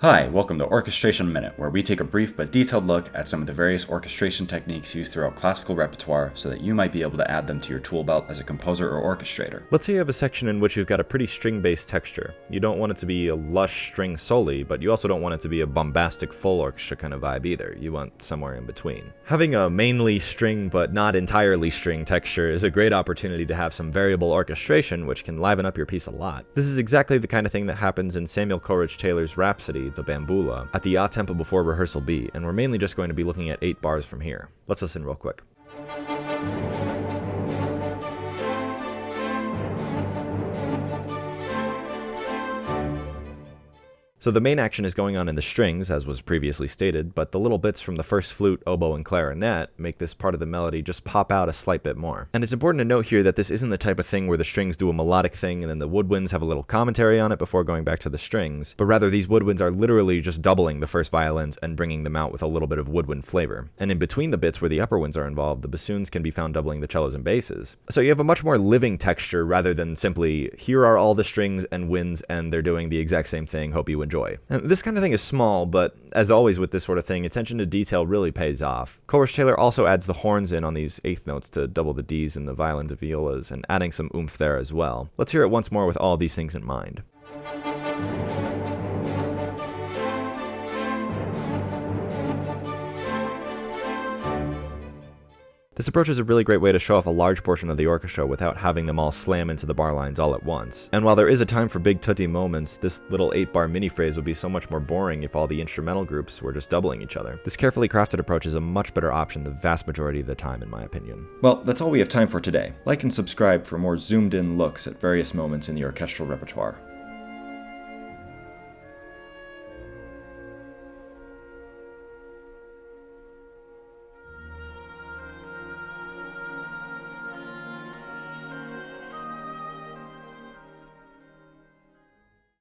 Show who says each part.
Speaker 1: Hi, welcome to Orchestration Minute, where we take a brief but detailed look at some of the various orchestration techniques used throughout classical repertoire so that you might be able to add them to your tool belt as a composer or orchestrator.
Speaker 2: Let's say you have a section in which you've got a pretty string-based texture. You don't want it to be a lush string solely, but you also don't want it to be a bombastic full orchestra kind of vibe either. You want somewhere in between. Having a mainly string but not entirely string texture is a great opportunity to have some variable orchestration, which can liven up your piece a lot. This is exactly the kind of thing that happens in Samuel Coleridge-Taylor's Rhapsody, the Bamboula, at the tempo before rehearsal B, and we're mainly just going to be looking at 8 bars from here. Let's listen real quick. So the main action is going on in the strings, as was previously stated, but the little bits from the first flute, oboe, and clarinet make this part of the melody just pop out a slight bit more. And it's important to note here that this isn't the type of thing where the strings do a melodic thing and then the woodwinds have a little commentary on it before going back to the strings, but rather these woodwinds are literally just doubling the first violins and bringing them out with a little bit of woodwind flavor. And in between the bits where the upper winds are involved, the bassoons can be found doubling the cellos and basses. So you have a much more living texture rather than simply, here are all the strings and winds and they're doing the exact same thing, hope you enjoy. And this kind of thing is small, but as always with this sort of thing, attention to detail really pays off. Coleridge-Taylor also adds the horns in on these eighth notes to double the Ds and the violins and violas, and adding some oomph there as well. Let's hear it once more with all these things in mind. This approach is a really great way to show off a large portion of the orchestra without having them all slam into the bar lines all at once. And while there is a time for big tutti moments, this little 8-bar mini phrase would be so much more boring if all the instrumental groups were just doubling each other. This carefully crafted approach is a much better option the vast majority of the time, in my opinion.
Speaker 1: Well, that's all we have time for today. Like and subscribe for more zoomed in looks at various moments in the orchestral repertoire.